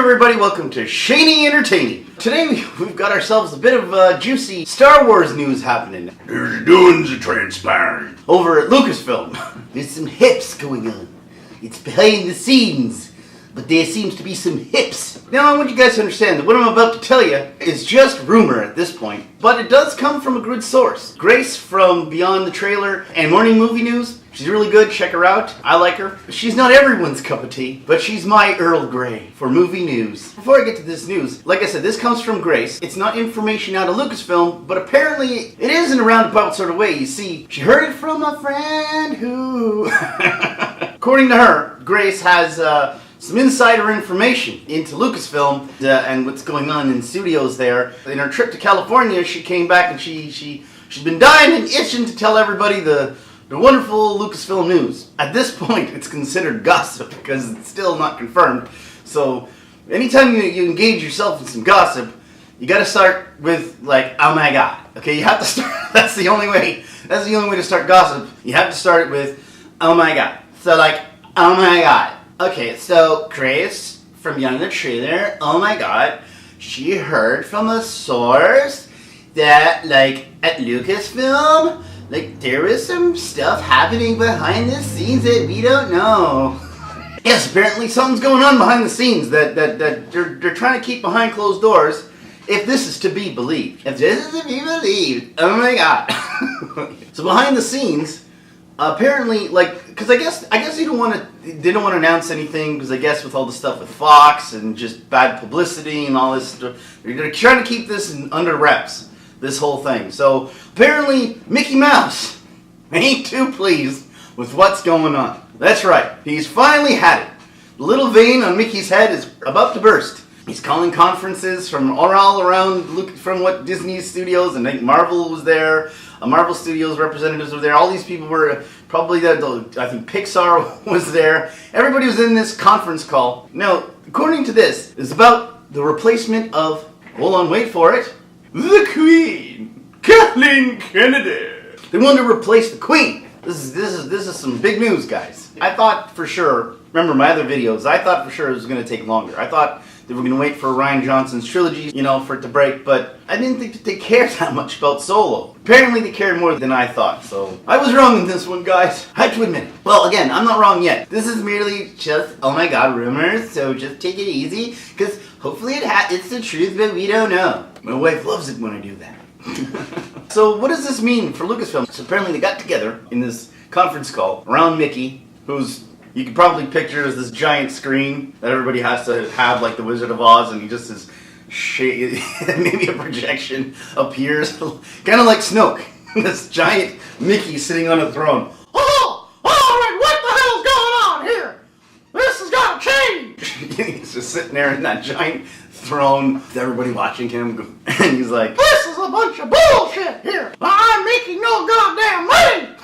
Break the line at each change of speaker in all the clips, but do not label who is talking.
everybody, welcome to Shaney Entertaining. Today we've got ourselves a bit of juicy Star Wars news happening.
There's doings transpiring.
Over at Lucasfilm. There's some hips going on. It's behind the scenes, but there seems to be some hips. Now I want you guys to understand that what I'm about to tell you is just rumor at this point, but it does come from a good source. Grace from Beyond the Trailer and Morning Movie News. She's really good, check her out. I like her. She's not everyone's cup of tea, but she's my Earl Grey for movie news. Before I get to this news, like I said, this comes from Grace. It's not information out of Lucasfilm, but apparently it is in a roundabout sort of way. You see, she heard it from a friend who... According to her, Grace has some insider information into Lucasfilm and what's going on in studios there. In her trip to California, she came back and she's been dying and itching to tell everybody the wonderful Lucasfilm news. At this point, it's considered gossip because it's still not confirmed. So, anytime you engage yourself in some gossip, you gotta start with, like, oh my god. Okay, you have to start, that's the only way to start gossip. You have to start it with, oh my god. So, like, oh my god. Okay, so, Grace from Beyond the Trailer, oh my god, she heard from a source that, like, at Lucasfilm, like, there was some stuff happening behind the scenes that we don't know. Yes, apparently something's going on behind the scenes that they're trying to keep behind closed doors, if this is to be believed. If this is to be believed, oh my god. So behind the scenes, apparently, like, because I guess they don't want to announce anything, because I guess with all the stuff with Fox and just bad publicity and all this stuff, they're trying to keep this under wraps. This whole thing. So apparently Mickey Mouse ain't too pleased with what's going on. That's right. He's finally had it. The little vein on Mickey's head is about to burst. He's calling conferences from all around, from what Disney Studios, and I think Marvel was there. Marvel Studios representatives were there. All these people were probably there. I think Pixar was there. Everybody was in this conference call. Now, according to this, it's about the replacement of, hold on, wait for it, the Queen, Kthleen Kennedy. They wanted to replace the Queen. This is some big news, guys. I thought for sure, remember my other videos, I thought for sure it was going to take longer. I thought they were going to wait for Rian Johnson's trilogy, for it to break, but I didn't think that they cared that much about Solo. Apparently they cared more than I thought, so I was wrong in this one, guys. I have to admit it. Well, again, I'm not wrong yet. This is merely just, oh my god, rumors, so just take it easy, because hopefully it's the truth, but we don't know. My wife loves it when I do that. So what does this mean for Lucasfilm? So apparently they got together in this conference call around Mickey, who's, you could probably picture as this giant screen that everybody has to have, like the Wizard of Oz, and he just is maybe a projection appears, kind of like Snoke. This giant Mickey sitting on a throne.
Oh, all right, what the hell's going on here? This has got to change.
He's just sitting there in that giant throne with everybody watching him, and he's like,
this is a bunch of bullshit here. I'm making no goddamn money.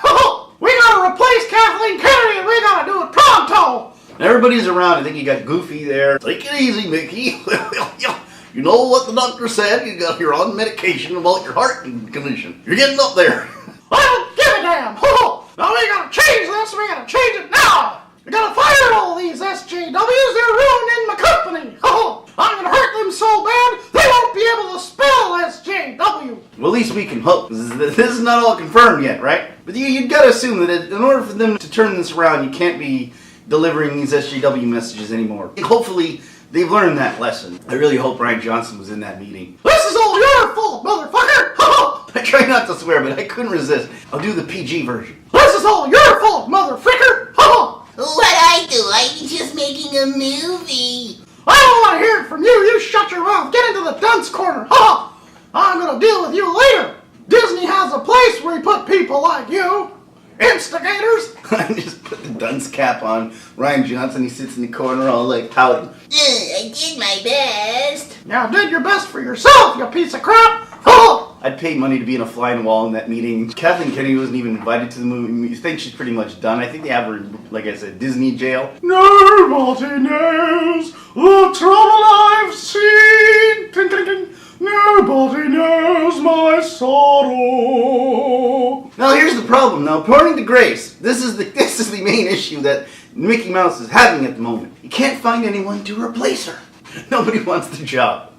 We gotta replace Kthleen Kennedy and we gotta do it pronto.
Everybody's around. I think you got Goofy there. Take it easy, Mickey. You know what the doctor said. You're on medication about your heart condition. You're getting up there.
I don't give a damn. Now we gotta change this. We gotta change it now. We gotta fire all these SJWs. They're ruining my company. I'm gonna hurt them so bad they won't be able to spell SJW.
Well, at least we can hope. This is not all confirmed yet, right? But you've got to assume that in order for them to turn this around, you can't be delivering these SJW messages anymore. Hopefully, they've learned that lesson. I really hope Rian Johnson was in that meeting.
This is all your fault, motherfucker!
I try not to swear, but I couldn't resist. I'll do the PG version.
This is all your fault, motherfucker!
What I'm just making a movie.
I don't want to hear it from you. You shut your mouth. Get into the dunce corner. I'm going to deal with you later. Disney has a place where you put people like you. Instigators.
I just put the dunce cap on Rian Johnson. He sits in the corner all like pouting.
I did my best.
Now did your best for yourself, you piece of crap.
I'd pay money to be in a fly on the wall in that meeting. Kthleen Kennedy wasn't even invited to the movie. You think she's pretty much done. I think they have her, like I said, Disney jail.
Nobody knows the trouble I've seen. Ding, ding, ding. Nobody knows my sorrow.
Now here's the problem. Now, according to Grace, this is the main issue that Mickey Mouse is having at the moment. He can't find anyone to replace her. Nobody wants the job.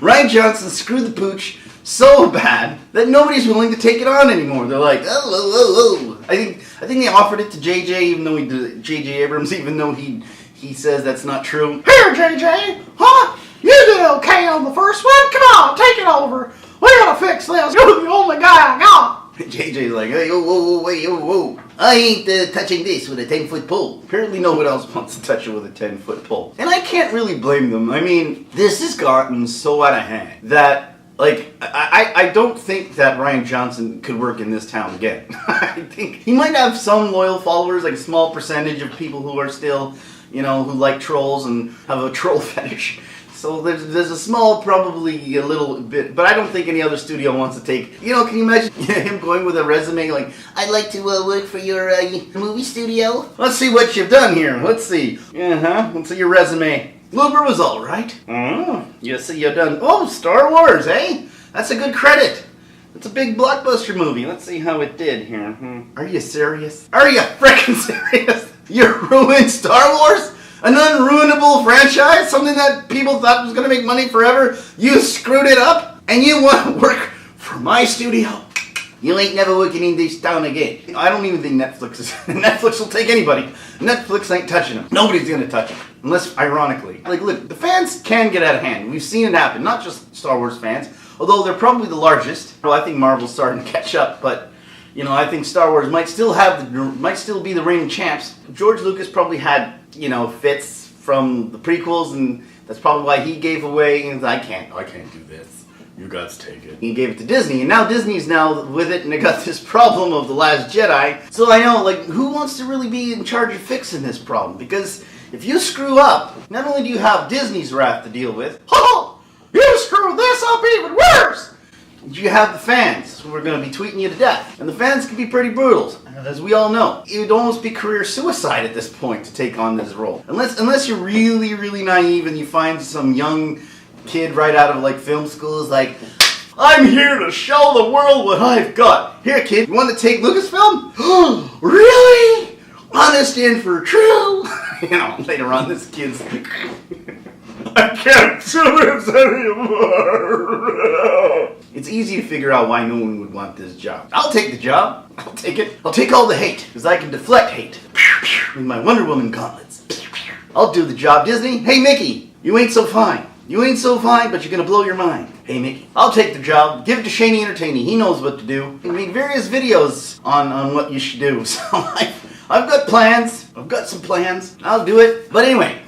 Ryan Johnson screwed the pooch so bad that nobody's willing to take it on anymore. They're like, oh. I think they offered it to JJ, even though JJ Abrams, even though he says that's not true.
Here, JJ, huh? You did okay on the first one. Come on, take it over. We gotta fix this. You're the only guy I got.
JJ's like, hey, whoa. I ain't touching this with a 10-foot pole. Apparently no one else wants to touch it with a 10-foot pole. And I can't really blame them. I mean, this has gotten so out of hand that, like, I don't think that Ryan Johnson could work in this town again. I think he might have some loyal followers, like a small percentage of people who are still, who like trolls and have a troll fetish. So there's a small, probably a little bit, but I don't think any other studio wants to take, can you imagine him going with a resume like,
I'd like to work for your movie studio.
let's see what you've done here. Let's see. Let's see your resume. Blooper was all right. You see you've done, Star Wars, eh? That's a good credit. It's a big blockbuster movie. Let's see how it did here. Are you serious? Are you frickin' serious? You ruined Star Wars? An unruinable franchise? Something that people thought was going to make money forever? You screwed it up? And you want to work for my studio? You ain't never working in this town again. I don't even think Netflix will take anybody. Netflix ain't touching them. Nobody's going to touch them. Unless, ironically. Like, look, the fans can get out of hand. We've seen it happen. Not just Star Wars fans. Although they're probably the largest. Well, I think Marvel's starting to catch up, but I think Star Wars might still be the reigning champs. George Lucas probably had, fits from the prequels, and that's probably why he gave away. And I can't do this. You guys take it. He gave it to Disney, and now Disney's now with it, and they got this problem of The Last Jedi. So I know, who wants to really be in charge of fixing this problem? Because if you screw up, not only do you have Disney's wrath to deal with,
You screwed this up even worse.
you have the fans who are going to be tweeting you to death. And the fans can be pretty brutal, as we all know. It would almost be career suicide at this point to take on this role. Unless you're really, really naive and you find some young kid right out of film school is like, I'm here to show the world what I've got. Here, kid, you want to take Lucasfilm? Really? Honest and for true? Later on this kid's like, I can't do this anymore. It's easy to figure out why no one would want this job. I'll take the job. I'll take it. I'll take all the hate, because I can deflect hate with my Wonder Woman gauntlets. I'll do the job, Disney. Hey, Mickey, you ain't so fine. You ain't so fine, but you're going to blow your mind. Hey, Mickey, I'll take the job. Give it to Shaney Entertaining. He knows what to do. He made various videos on what you should do. So I've got plans. I've got some plans. I'll do it. But anyway,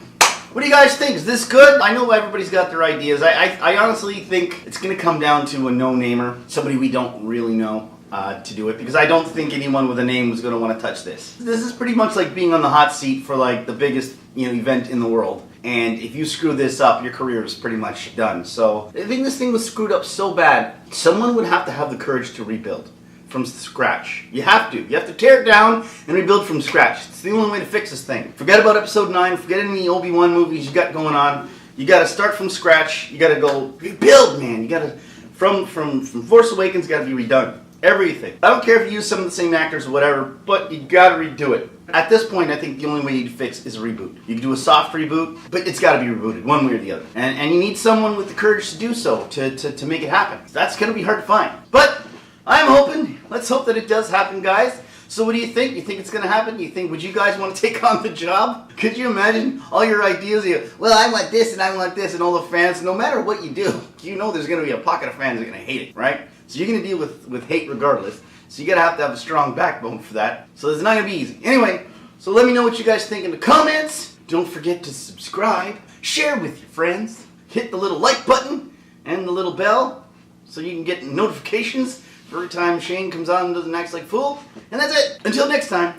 what do you guys think? Is this good? I know everybody's got their ideas. I honestly think it's going to come down to a no-namer, somebody we don't really know to do it, because I don't think anyone with a name was going to want to touch this. This is pretty much like being on the hot seat for the biggest event in the world. And if you screw this up, your career is pretty much done. So I think this thing was screwed up so bad, someone would have to have the courage to rebuild from scratch. You have to. You have to tear it down and rebuild from scratch. It's the only way to fix this thing. Forget about Episode 9. Forget any Obi-Wan movies you got going on. You got to start from scratch. You got to go rebuild, man. You got to from Force Awakens got to be redone. Everything. I don't care if you use some of the same actors or whatever, but you got to redo it. At this point, I think the only way you need to fix is a reboot. You can do a soft reboot, but it's got to be rebooted, one way or the other. And you need someone with the courage to do so, to make it happen. That's going to be hard to find. But I'm hoping. Let's hope that it does happen, guys. So what do you think? You think it's going to happen? Would you guys want to take on the job? Could you imagine all your ideas? Well, I want this and I want this, and all the fans, no matter what you do, there's going to be a pocket of fans that are going to hate it, right? So you're going to deal with hate regardless. So you're going to have a strong backbone for that. So it's not going to be easy. Anyway, so let me know what you guys think in the comments. Don't forget to subscribe. Share with your friends. Hit the little like button and the little bell so you can get notifications every time Shane comes on and doesn't act like a fool. And that's it. Until next time.